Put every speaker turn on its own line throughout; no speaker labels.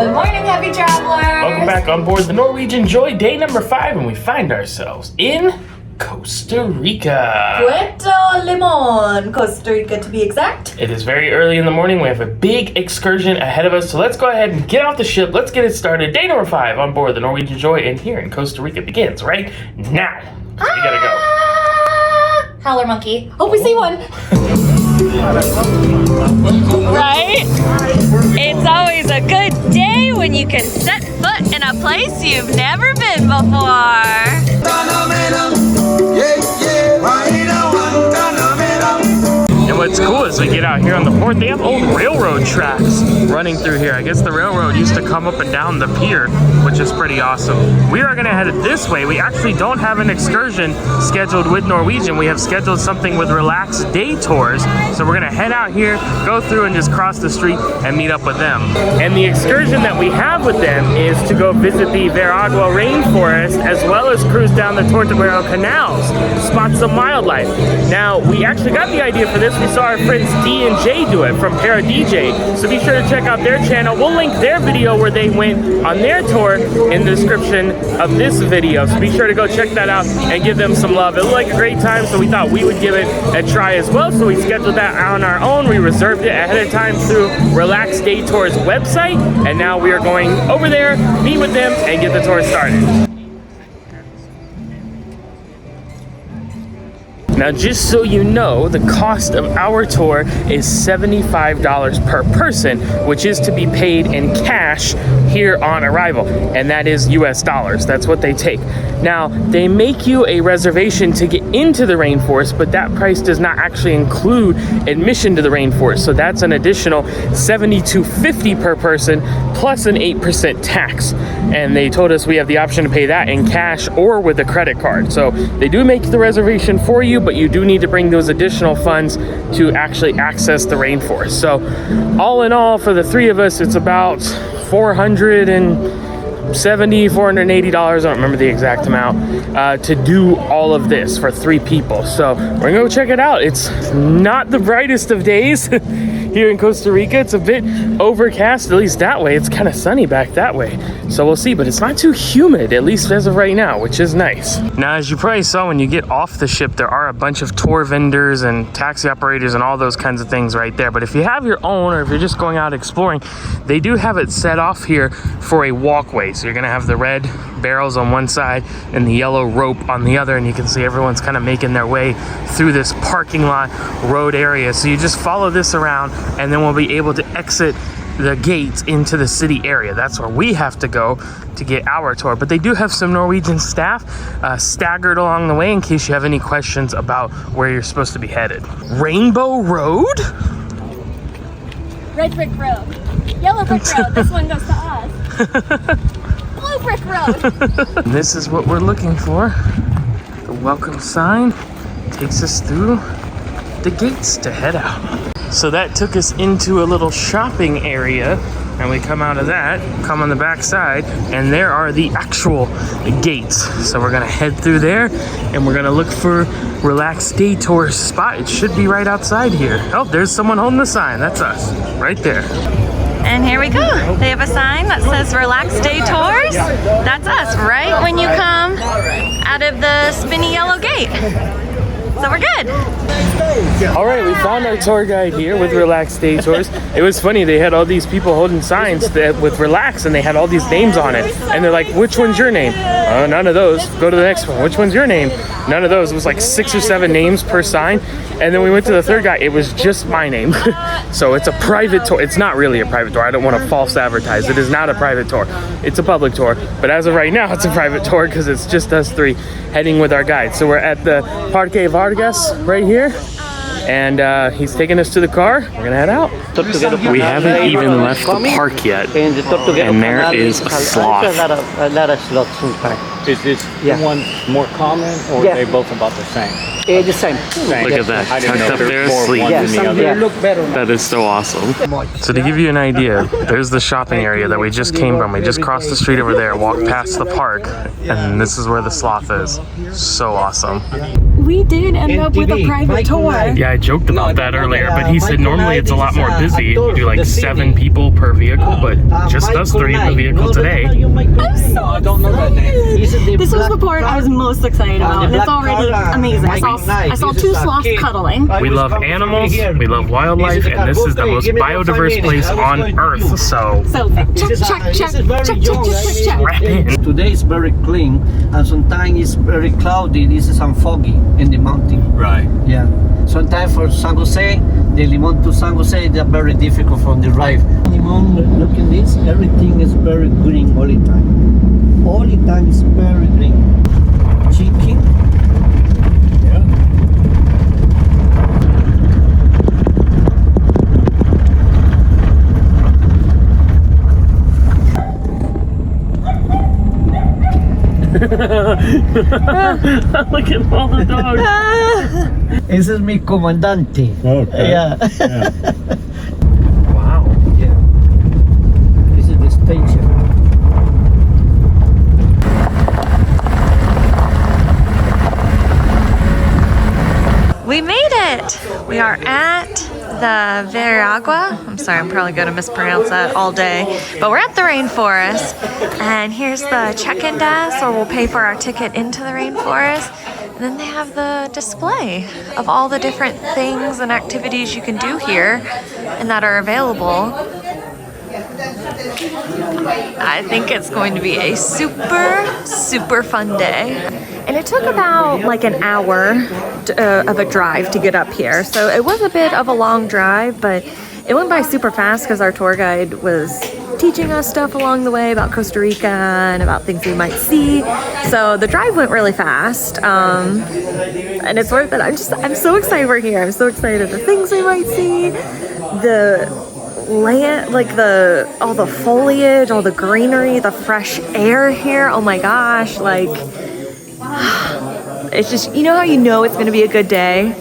Good morning, happy travelers!
Welcome back on board the Norwegian Joy, day number 5, and we find ourselves in Costa Rica.
Puerto Limón, Costa Rica to be exact.
It is very early in the morning. We have a big excursion ahead of us, so let's go ahead and get off the ship. Let's get it started. Day number 5 on board the Norwegian Joy, and here in Costa Rica begins right now. So we gotta go.
Howler monkey. Oh, we see one.
Right? It's always a good day when you can set foot in a place you've never been before.
And what's cool is we get out here on the port, they have old railroad tracks running through here. I guess the railroad used to come up and down the pier, which is pretty awesome. We are gonna head it this way. We actually don't have an excursion scheduled with Norwegian. We have scheduled something with relaxed day tours. So we're gonna head out here, go through and just cross the street and meet up with them. And the excursion that we have with them is to go visit the Veragua Rainforest, as well as cruise down the Tortuguero Canals, spot some wildlife. Now, we actually got the idea for this. We saw our friends D and J do it from Para DJ, so be sure to check out their channel. We'll link their video where they went on their tour in the description of this video, so be sure to go check that out and give them some love. It looked like a great time, so we thought we would give it a try as well, so we scheduled that on our own. We reserved it ahead of time through Relaxed Day Tours website, and now we are going over there, meet with them, and get the tour started. Now, just so you know, the cost of our tour is $75 per person, which is to be paid in cash here on arrival, and that is US dollars. That's what they take. Now, they make you a reservation to get into the rainforest, but that price does not actually include admission to the rainforest, so that's an additional $72.50 per person plus an 8% tax. And they told us we have the option to pay that in cash or with a credit card. So they do make the reservation for you, but you do need to bring those additional funds to actually access the rainforest. So all in all, for the three of us, it's about $480, I don't remember the exact amount, to do all of this for 3 people. So we're gonna go check it out. It's not the brightest of days here in Costa Rica. It's a bit overcast, at least that way. It's kind of sunny back that way. So we'll see, but it's not too humid, at least as of right now, which is nice. Now, as you probably saw when you get off the ship, there are a bunch of tour vendors and taxi operators and all those kinds of things right there. But if you have your own, or if you're just going out exploring, they do have it set off here for a walkway. So you're gonna have the red barrels on one side and the yellow rope on the other, and you can see everyone's kind of making their way through this parking lot road area. So you just follow this around, and then we'll be able to exit the gates into the city area. That's where we have to go to get our tour. But they do have some Norwegian staff staggered along the way in case you have any questions about where you're supposed to be headed. Rainbow Road?
Red brick road. Yellow brick road. This one goes to us. Blue brick road.
This is what we're looking for. The welcome sign takes us through the gates to head out. So that took us into a little shopping area, and we come out of that, come on the back side, and there are the actual gates. So we're gonna head through there, and we're gonna look for Relaxed Day Tour spot. It should be right outside here. Oh, there's someone holding the sign. That's us, right there.
And here we go. They have a sign that says Relaxed Day Tours. That's us, right when you come out of the spinny yellow gate. So we're good.
All right, we found our tour guide here with Relaxed Day Tours. It was funny, they had all these people holding signs with Relax, and they had all these names on it. And they're like, which one's your name? None of those. Go to the next one. Which one's your name? None of those. It was like 6 or 7 names per sign. And then we went to the third guy. It was just my name. So it's a private tour. It's not really a private tour. I don't want to false advertise. It is not a private tour. It's a public tour. But as of right now, it's a private tour because it's just us 3 heading with our guide. So we're at the Parque Vargas right here. And he's taking us to the car. We're gonna head out. We haven't even left the park yet. And there is a sloth.
A lot of sloths in the park. Is this one more common, or are they both about the same?
The same.
Look at that.
I didn't
Tucked
know
up
if
there
there's more of
asleep.
one than the other.
Look better.
That is so awesome. So to give you an idea, there's the shopping area that we just came from. We just crossed the street over there, walked past the park, and this is where the sloth is. So awesome.
We did end up with a private tour.
Yeah, I joked about that earlier, but he said normally it's a lot more busy. You do like 7 people per vehicle, but just us 3 in the vehicle today.
I'm so excited. This was the part I was most excited about, and it's already amazing. I saw 2 sloths cuddling.
We love animals, we love wildlife, and this is the most biodiverse place on earth, so
check.
wrap in.
Today is very clean, and sometimes it's very cloudy. This is some foggy in the mountain.
Right.
Yeah. Sometimes for San Jose, the Limón to San Jose, they're very difficult from the drive. Limón, look at this. Everything is very green all the time. All the time is very green. Chicken.
Look at all the dogs.
Ese es mi comandante.
Okay.
Yeah.
Wow.
Yeah. This is the station.
We made it! We are at the Veragua. I'm sorry, I'm probably going to mispronounce that all day. But we're at the Rainforest. And here's the check-in desk where we'll pay for our ticket into the Rainforest. And then they have the display of all the different things and activities you can do here and that are available. I think it's going to be a super fun day. And it took about like an hour of a drive to get up here. So it was a bit of a long drive, but it went by super fast because our tour guide was teaching us stuff along the way about Costa Rica and about things we might see. So the drive went really fast. And it's worth it. I'm so excited we're here. I'm so excited the things we might see. The land, like all the foliage, all the greenery, the fresh air here. Oh my gosh, like it's just, you know how you know it's gonna be a good day?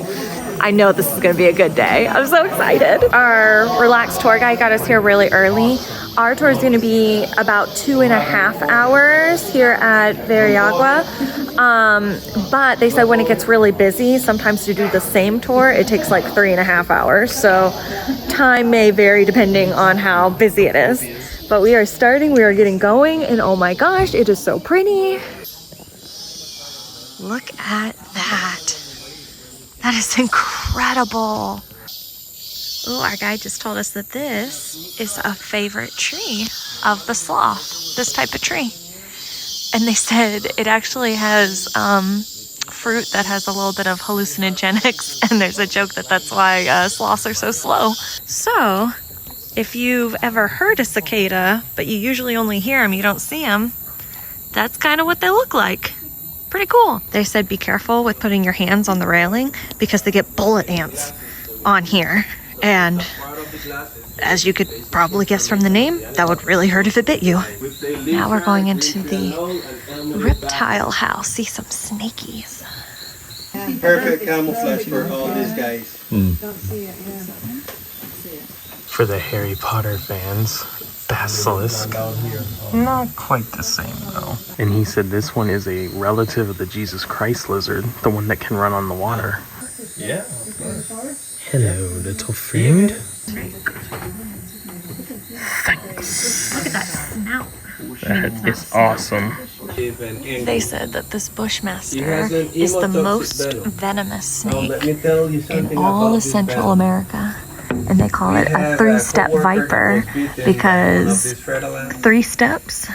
I know this is gonna be a good day. I'm so excited. Our relaxed tour guide got us here really early. Our tour is gonna be about 2.5 hours here at Veragua. But they said when it gets really busy, sometimes to do the same tour, it takes like 3.5 hours. So time may vary depending on how busy it is. But we are starting, we are getting going, and oh my gosh, it is so pretty. Look at that. That is incredible. Oh, our guide just told us that this is a favorite tree of the sloth, this type of tree. And they said it actually has fruit that has a little bit of hallucinogenics, and there's a joke that that's why sloths are so slow. So, if you've ever heard a cicada, but you usually only hear them, you don't see them, that's kind of what they look like. Pretty cool. They said be careful with putting your hands on the railing because they get bullet ants on here. And as you could probably guess from the name, that would really hurt if it bit you. Now we're going into the reptile house. See some snakies.
Perfect camouflage for all these guys.
For the Harry Potter fans, basilisk. Not quite the same though. And he said this one is a relative of the Jesus Christ lizard, the one that can run on the water.
Yeah.
Hello, little friend. Thanks.
Look at that snout.
That is awesome.
They said that this bushmaster is the most venomous snake in all of Central America. And they call it a 3-step viper because 3 steps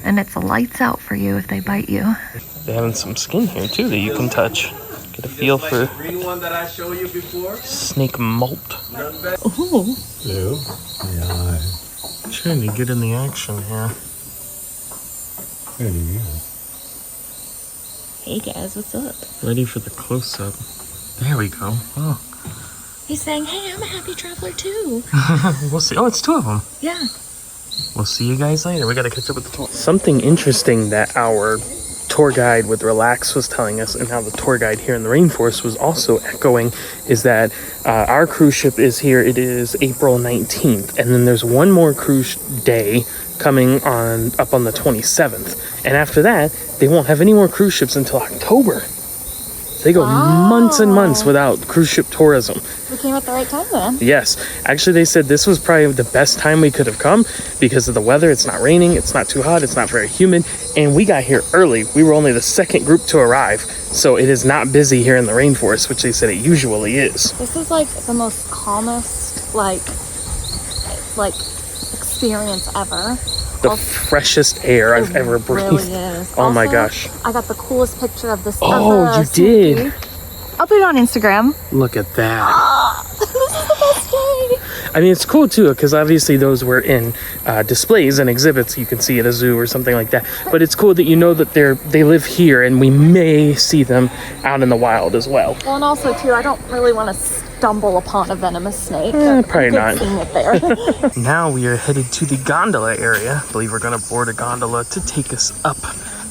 and it's lights out for you if they bite you.
They're having some skin here too that you can touch. Get a feel for snake molt.
Ooh.
Yeah. Trying to get in the action here.
Hey guys, what's up?
Ready for the close-up. There we go. Oh.
He's saying, hey, I'm a happy traveler too.
We'll see. Oh, it's 2 of them.
Yeah.
we'll see you guys later. We gotta catch up with the tour. Something interesting that our tour guide with Relax was telling us, and how the tour guide here in the Rainforest was also echoing, is that our cruise ship is here. It is April 19th, and then there's one more cruise day coming up on the 27th, and after that they won't have any more cruise ships until October. They go months and months without cruise ship tourism.
We came at the right time then.
Yes. Actually, they said this was probably the best time we could have come because of the weather. It's not raining. It's not too hot. It's not very humid. And we got here early. We were only the second group to arrive. So it is not busy here in the Rainforest, which they said it usually is.
This is like the most calmest, like experience ever.
The freshest air I've ever breathed.
Really is.
Oh
also,
my gosh.
I got the coolest picture of this.
Oh, you did?
I'll put it on Instagram.
Look at that.
This is the best day.
I mean, it's cool too, because obviously those were in displays and exhibits. You can see at a zoo or something like that. But it's cool that you know that they live here, and we may see them out in the wild as well.
Well, and also too, I don't really want to stumble upon a venomous snake.
Probably not.
Seeing it there.
Now we are headed to the gondola area. I believe we're going to board a gondola to take us up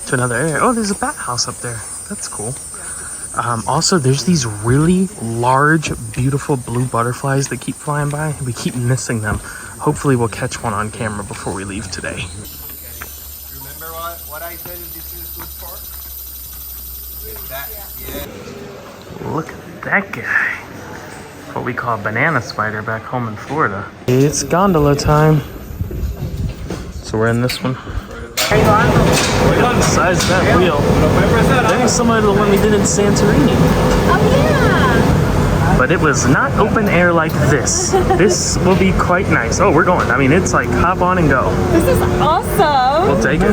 to another area. Oh, there's a bat house up there. That's cool. Also, there's these really large, beautiful blue butterflies that keep flying by. We keep missing them. Hopefully we'll catch one on camera before we leave today.
Remember what I said this is good for?
Look at that guy. What we call a banana spider back home in Florida. It's gondola time. So we're in this one. Look at the size of that wheel. Very similar to the one we did in Santorini.
Oh yeah.
But it was not open air like this. This will be quite nice. Oh, we're going. I mean, it's like hop on and go.
This is awesome.
We'll take it.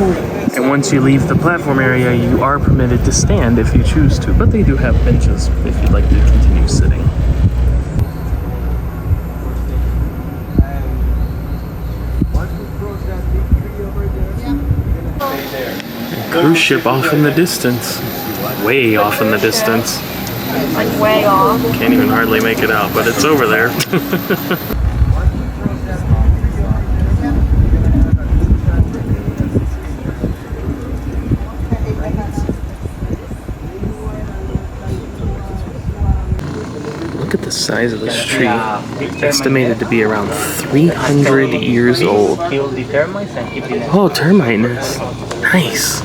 And once you leave the platform area, you are permitted to stand if you choose to. But they do have benches if you'd like to continue sitting. Cruise ship off in the distance. Way off in the distance.
Like way off.
Can't even hardly make it out, but it's over there. Look at the size of this tree. Estimated to be around 300 years old. Oh, termite nest. Nice.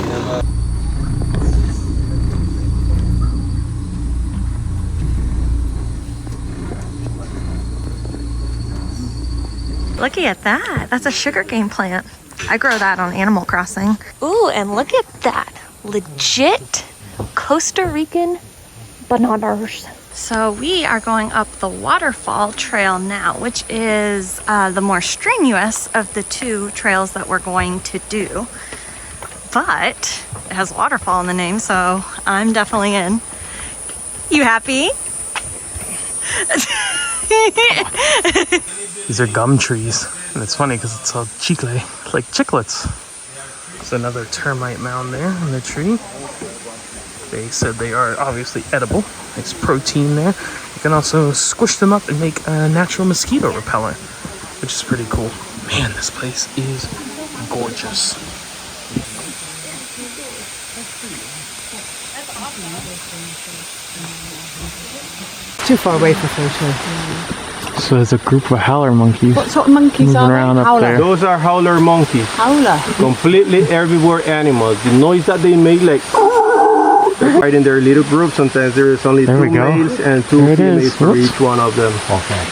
Looky at that. That's a sugarcane plant. I grow that on Animal Crossing. Ooh, and look at that. Legit Costa Rican bananas. So we are going up the waterfall trail now, which is the more strenuous of the two trails that we're going to do. But it has waterfall in the name, so I'm definitely in. You happy?
These are gum trees, and it's funny because it's called chicle, like chiclets. There's another termite mound there on the tree. They said they are obviously edible. There's protein there. You can also squish them up and make a natural mosquito repellent, which is pretty cool. Man, this place is gorgeous.
Too far away for photo.
So there's a group of howler monkeys.
What sort of monkeys are
around
they?
up
Howler.
there.
Those are howler monkeys.
Howler.
Completely everywhere animals. The noise that they make, like right in their little group. Sometimes there is only two males and two females for each one of them.
Okay.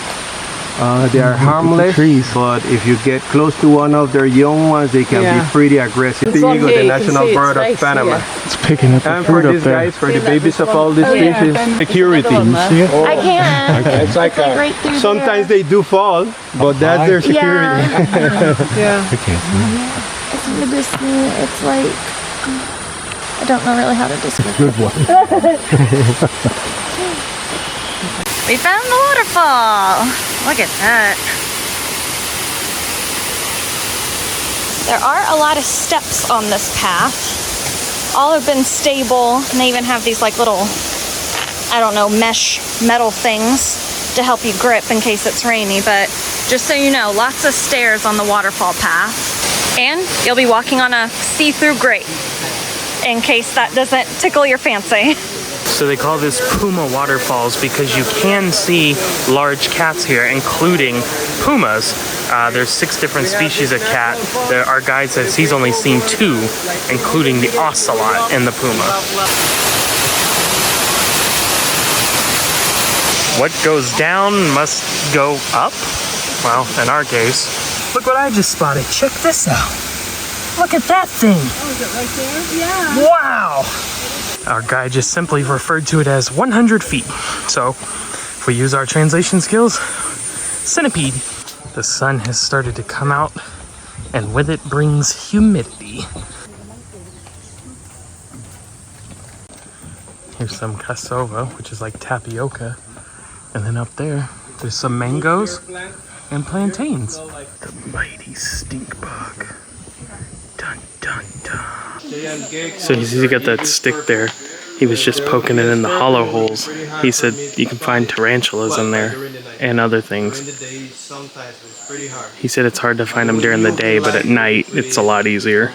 They are harmless, but if you get close to one of their young ones, they can be pretty aggressive. The eagle, the national bird of Panama.
It's picking up the
And for
fruit up
these
there.
guys, for the babies of all these species, security.
See it?
I can.
It's like
right through
sometimes they do fall, but that's their security.
Yeah.
It's like, I don't know really how to describe it. We found the waterfall. Look at that. There are a lot of steps on this path. All have been stable, and they even have these like little, I don't know, mesh metal things to help you grip in case it's rainy. But just so you know, lots of stairs on the waterfall path. And you'll be walking on a see-through grate, in case that doesn't tickle your fancy.
So they call this puma waterfalls because you can see large cats here, including pumas. There's 6 different species of cat. Our guide says he's only seen 2, including the ocelot and the puma. What goes down must go up. Well, in our case. Look what I just spotted. Check this out. Look at that thing.
Oh, is it right there? Yeah.
Wow. Our guide just simply referred to it as 100 feet. So if we use our translation skills, centipede. The sun has started to come out, and with it brings humidity. Here's some cassava, which is like tapioca. And then up there, there's some mangoes and plantains. The mighty stink bug. Dun, dun, dun. So you see, you got that stick there. He was just poking it in the hollow holes. He said you can find tarantulas in there and other things. He said it's hard to find them during the day, but at night it's a lot easier.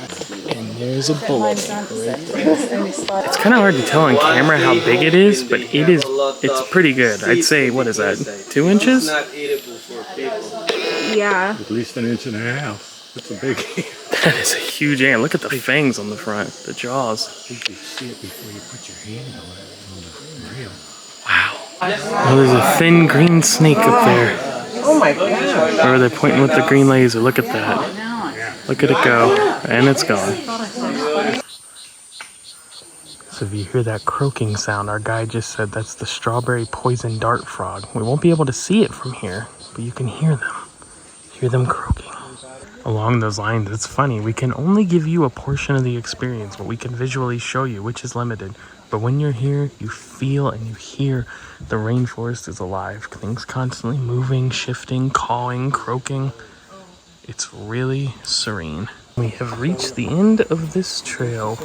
And there's a bullet. It's kind of hard to tell on camera how big it is, but it's pretty good. I'd say, what is that, 2 inches?
Yeah.
At least 1.5 inches. It's a big
That is a huge ant. Look at the fangs on the front, the jaws.
You can see it before you put your hand on the rail.
Wow. Oh, there's a thin green snake up there.
Oh my God.
Where are they pointing with the green laser? Look at that. Look at it go. And it's gone. So if you hear that croaking sound, our guide just said that's the strawberry poison dart frog. We won't be able to see it from here, but you can hear them. Hear them croaking. Along those lines, it's funny, we can only give you a portion of the experience, what we can visually show you, which is limited. But when you're here, you feel and you hear the rainforest is alive. Things constantly moving, shifting, cawing, croaking. It's really serene. We have reached the end of this trail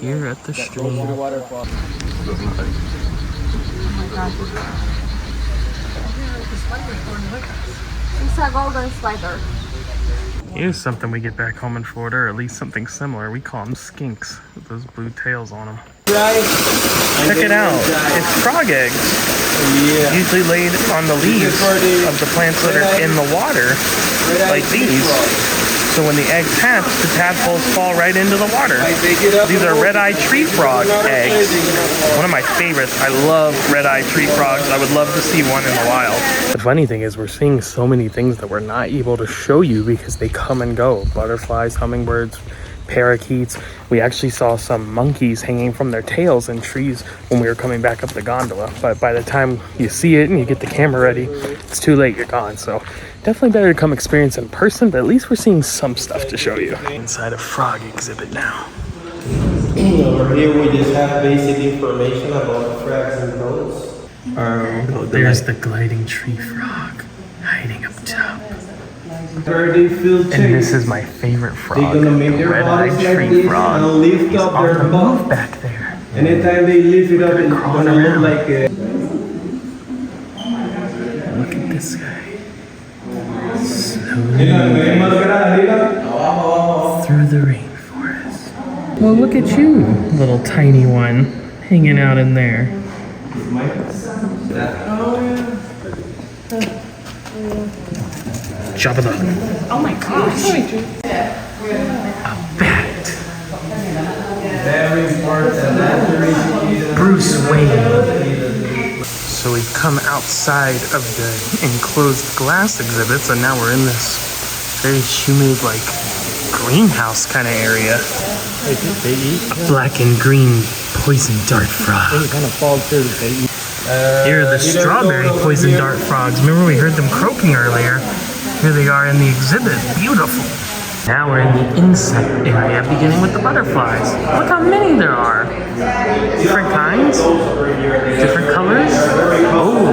here at the stream.
It's a golden spider.
Here's something we get back home in Florida, or at least something similar. We call them skinks with those blue tails on them. Check it out. It's frog eggs. Usually laid on the leaves of the plants that are in the water, like these. So when the eggs hatch, the tadpoles fall right into the water. These are red-eye tree frog eggs. One of my favorites. I love red-eye tree frogs. I would love to see one in the wild. The funny thing is we're seeing so many things that we're not able to show you because they come and go. Butterflies, hummingbirds, parakeets. We actually saw some monkeys hanging from their tails in trees when we were coming back up the gondola. But by the time you see it and you get the camera ready, it's too late, you're gone. So definitely better to come experience in person, but at least we're seeing some stuff to show you. Inside a frog exhibit now.
Over here we just have basic information about frogs and toads.
There's the gliding tree frog hiding up top.
And
And this is my favorite frog,
They're gonna make
the
their
red-eyed
bodies like
tree
this
frog.
and lift
He's
up
on
their
the
butt.
move back there.
Anytime they lift it up, it's
crawling
gonna look
around.
like a...
Look at this guy. Through the rainforest. Well, look at you, little tiny one, hanging out in there. Jabba the Hutt. Oh my gosh. A bat. Bruce Wayne. So we've come outside of the enclosed glass exhibits, and now we're in this very humid, like, greenhouse kind of area. A black and green poison dart frog. Here are the strawberry poison dart frogs. Remember we heard them croaking earlier? Here they are in the exhibit. Beautiful. Now we're in the insect area, beginning with the butterflies. Look how many there are. Different kinds, different colors. Oh.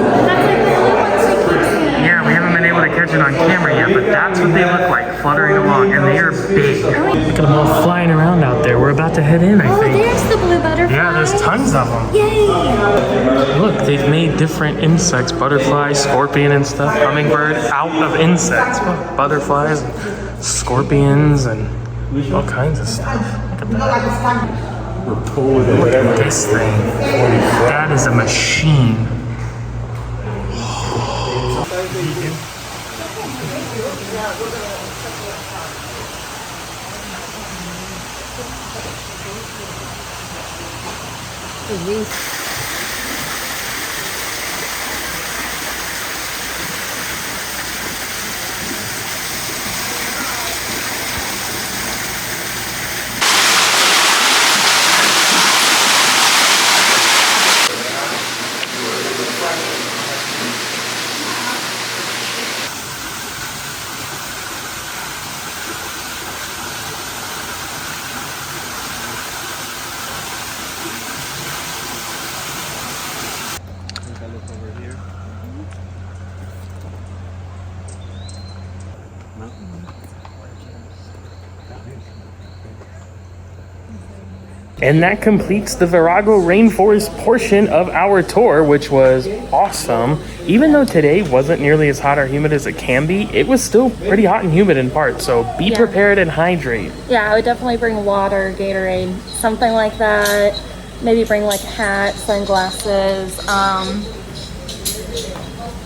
Yeah, we haven't been able to catch it on camera yet, but that's what they look like, fluttering along, and they are big. Look at them all flying around out there. there. We're about to head in, I think.
There's the blue butterfly.
Yeah, there's tons of them.
Yay!
Look, they've made different insects, butterflies, scorpion and stuff, hummingbird, out of insects. Butterflies, and scorpions, and all kinds of stuff. Look at that. Look at this thing. That is a machine. And that completes the Veragua Rainforest portion of our tour, which was awesome. Even though today wasn't nearly as hot or humid as it can be, it was still pretty hot and humid in parts. So be prepared and hydrate.
Yeah, I would definitely bring water, Gatorade, something like that. Maybe bring like a hat, sunglasses,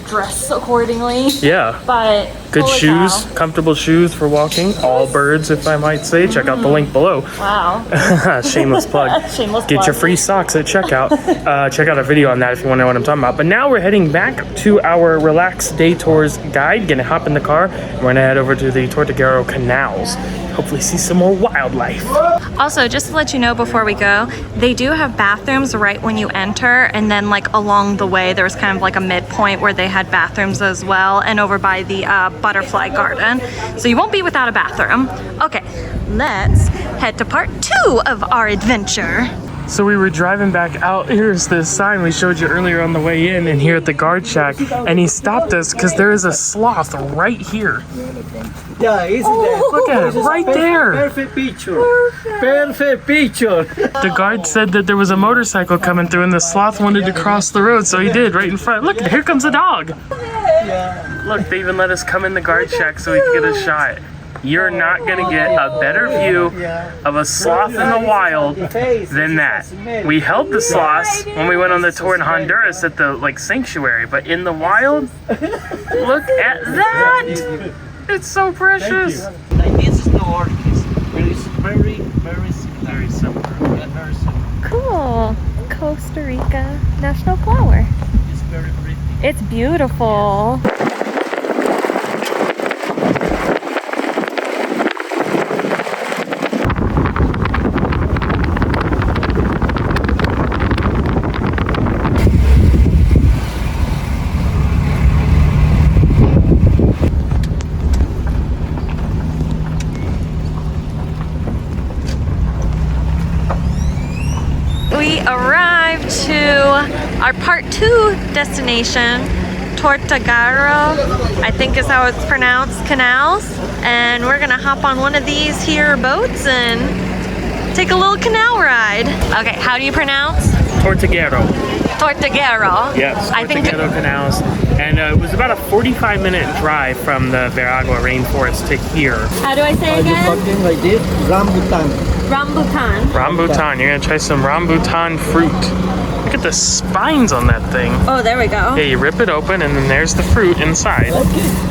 dress accordingly.
Yeah.
But
good
holy
shoes,
cow.
comfortable shoes for walking. All birds, if I might say. Check out the link below.
Wow.
Shameless plug.
Shameless
Get
plug.
your free socks at checkout. Check out our video on that if you want to know what I'm talking about. But now we're heading back to our Relaxed Day Tours guide. Gonna hop in the car. And we're gonna head over to the Tortuguero Canals. Hopefully see some more wildlife.
Also, just to let you know before we go, they do have bathrooms right when you enter, and then like along the way there was kind of like a midpoint where they had bathrooms as well, and over by the butterfly garden. So you won't be without a bathroom. Okay, let's head to part 2 of our adventure.
So we were driving back out. Here's this sign we showed you earlier on the way in and here at the guard shack. And he stopped us because there is a sloth right here.
Yeah, is there?
Look at it, right there.
Perfect picture. Perfect picture.
The guard said that there was a motorcycle coming through and the sloth wanted to cross the road, so he did, right in front. Look, here comes a dog. Look, they even let us come in the guard shack so we could get a shot. You're not gonna get a better view of a sloth in the wild than that. We held the sloths when we went on the tour in Honduras at the sanctuary, but in the wild, look at that! It's so precious.
Like this is the orchids. It's very, very similar.
Very similar.
Yeah, very similar.
Cool. Costa Rica national flower.
It's very pretty.
It's beautiful. We arrived to our part 2 destination, Tortuguero, I think is how it's pronounced, Canals. And we're gonna hop on one of these here boats and take a little canal ride. Okay, how do you pronounce?
Tortuguero.
Tortuguero.
Yes,
I think
Tortuguero Canals. And it was about a 45-minute drive from the Veragua Rainforest to here.
How do I say
Are you
again?
talking like this? Rambutan.
Rambutan.
Rambutan. You're gonna try some rambutan fruit. Look at the spines on that thing.
Oh, there we go.
Yeah, you rip it open and then there's the fruit inside.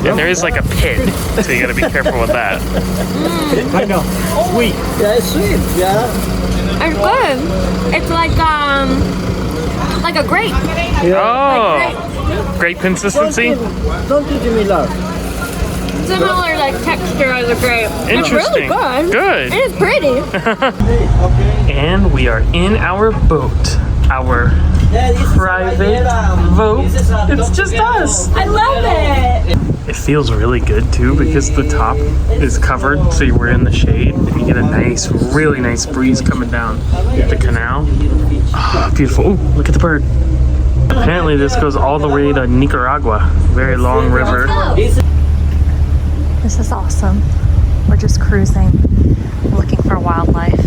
And there is like a pit, so you gotta be careful with that.
I know. Sweet. Yeah, it's sweet. Yeah.
It's good. It's like a grape.
Oh, great consistency.
Don't give me love.
Similar like texture as a grape.
Interesting.
It's really good.
Good.
It is pretty.
And we are in our boat. Our private boat. It's just us.
I love it.
It feels really good too because the top is covered, so we're in the shade and you get a nice, really nice breeze coming down the canal. Oh, beautiful. Ooh, look at the bird. Apparently this goes all the way to Nicaragua. Very long river.
This is awesome. We're just cruising, looking for wildlife.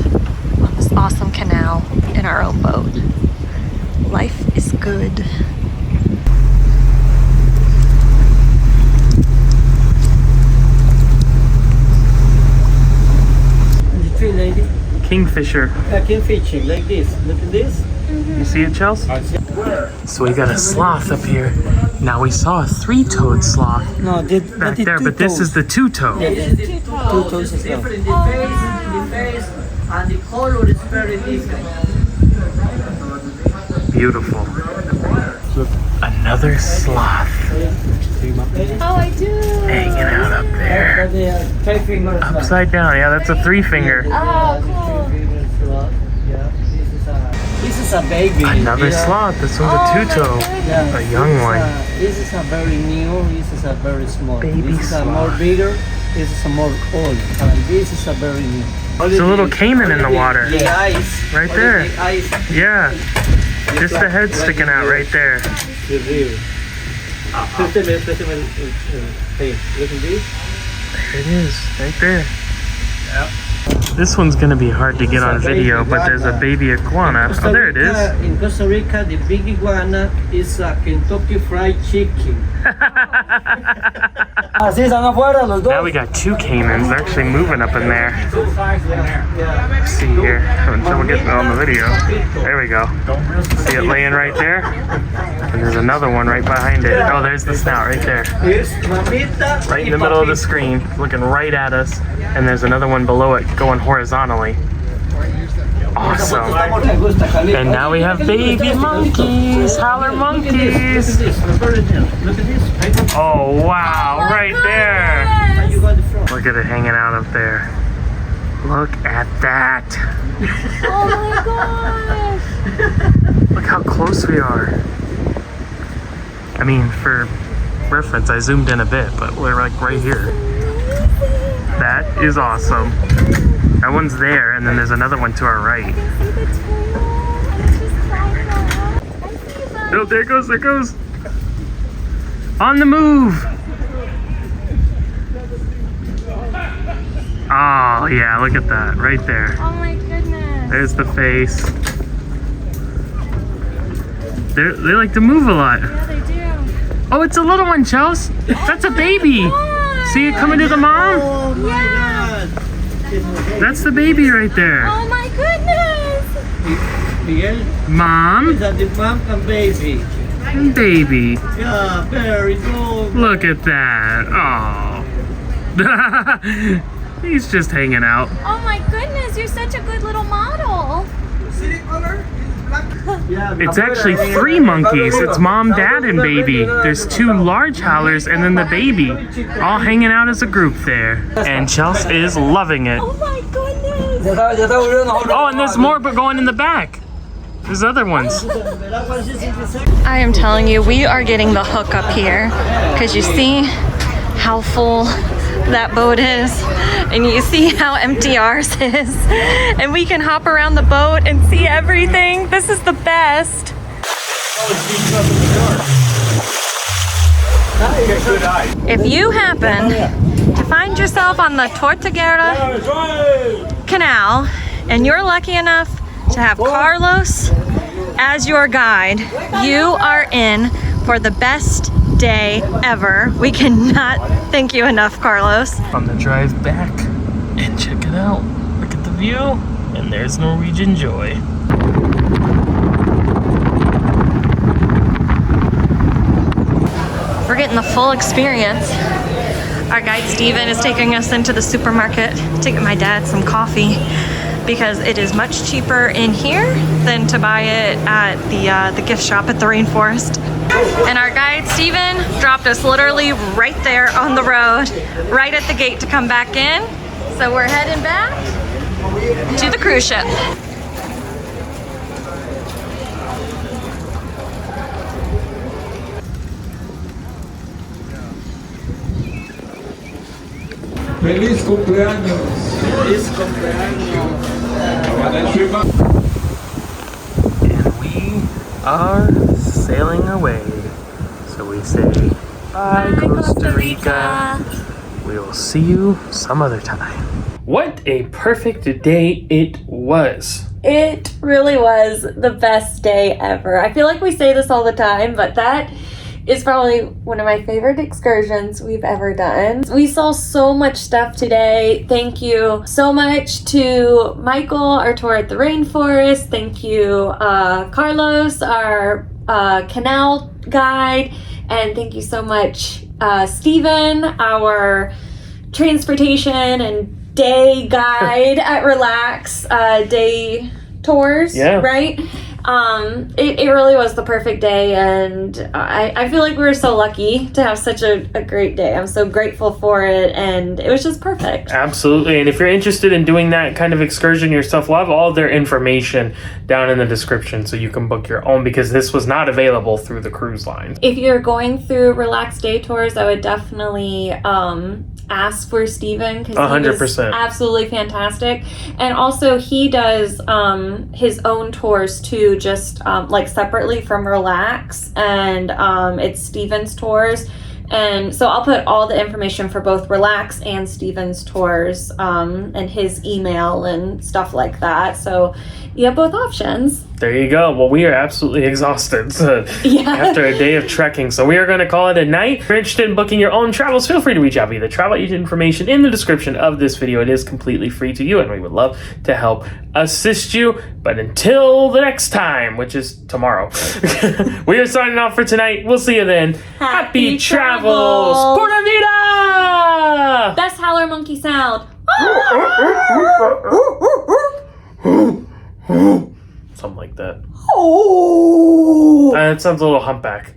this awesome canal in our own boat. Life is good.
The tree, lady.
Kingfisher.
Kingfisher, like this. Look at this.
You see it, Chels? So we got a sloth up here. Now we saw a three-toed sloth
No,
back there, but this is the two-toe.
Yeah, this is two toes. It's different. The face, and the color is very different.
Beautiful. Another sloth
Oh, I do.
hanging out up there.
Five fingers.
Upside down. Yeah, that's a three-finger.
Oh, cool.
Yeah, this is a baby.
Another
yeah.
sloth. This one's a two-toe.
Yeah,
A young one.
This is a very new. This is a very small.
Baby
this is a
sloth.
more bigger. This is a more old. And this is a very new.
There's a little cayman in the water.
The eyes.
Right there.
The eyes.
Yeah. Just the head sticking out right there.
The rear. Look at this.
There it is, right there. This one's gonna be hard to get on video, but there's a baby iguana. Oh, there it is.
In Costa Rica, the big iguana is a Kentucky Fried Chicken.
Now we got two caimans. They're actually moving up in there. Let's see here. Until we're getting on the video. There we go. See it laying right there? And there's another one right behind it. Oh, there's the snout right there. Right in the middle of the screen, looking right at us. And there's another one below it going horizontally. Awesome. And now we have baby monkeys, howler monkeys. Oh wow, right there. Look at it hanging out up there. Look at that.
Oh my gosh.
Look how close we are. I mean, for reference, I zoomed in a bit, but we're like right here. That is awesome. That one's there, and then there's another one to our right. Oh, there it goes, there it goes. On the move. Oh, yeah, look at that, right there.
Oh my goodness.
There's the face. They like to move a lot.
Yeah, they do.
Oh, it's a little one, Chels. That's a baby. See it coming to the mom?
Oh my
Yeah.
God.
That's the baby right there.
Oh my goodness.
Miguel,
Mom
is that the mom and baby?
and baby.
Yeah, very good.
Look at that. Oh. He's just hanging out.
Oh my goodness, you're such a good little model.
Yeah,
It's actually three monkeys. It's mom, dad, and baby. There's two large howlers and then the baby. All hanging out as a group there. And Chelsea is loving it.
Oh my goodness.
Oh, and there's more but going in the back. There's other ones.
I am telling you, we are getting the hook up here because you see how full that boat is and you see how empty ours is, and we can hop around the boat and see everything. This is the best. If you happen to find yourself on the Tortuguero Canal and you're lucky enough to have Carlos as your guide, you are in for the best day ever. We cannot thank you enough, Carlos.
On the drive back, and check it out. Look at the view, and there's Norwegian Joy.
We're getting the full experience. Our guide Steven is taking us into the supermarket to get my dad some coffee because it is much cheaper in here than to buy it at the gift shop at the Rainforest. And our guide Steven dropped us literally right there on the road, right at the gate to come back in. So we're heading back to the cruise ship.
Feliz cumpleaños.
Feliz cumpleaños.
And we are sailing away. So we say, bye, Costa Rica. We will see you some other time. What a perfect day it was.
It really was the best day ever. I feel like we say this all the time, but that is probably one of my favorite excursions we've ever done. We saw so much stuff today. Thank you so much to Michael, our tour at the Rainforest. Thank you, Carlos, our canal guide. And thank you so much, Stephen, our transportation and day guide at Relax, day tours, right? It really was the perfect day, and I feel like we were so lucky to have such a great day. I'm so grateful for it, and it was just perfect.
Absolutely. And if you're interested in doing that kind of excursion yourself, we'll have all their information down in the description so you can book your own, because this was not available through the cruise line.
If you're going through Relaxed Day Tours, I would definitely ask for Steven, because
100%.
Absolutely fantastic. And also he does his own tours too, just like separately from Relax, and it's Steven's tours. And so I'll put all the information for both Relax and Steven's tours and his email and stuff like that. So you have both options.
There you go. Well, we are absolutely exhausted after a day of trekking. So we are going to call it a night. If you're interested in booking your own travels, feel free to reach out via the travel agent information in the description of this video. It is completely free to you, and we would love to help assist you. But until the next time, which is tomorrow, we are signing off for tonight. We'll see you then. Happy travels! Pura vida!
Best howler monkey sound.
Something like that. Oh! It sounds a little humpback.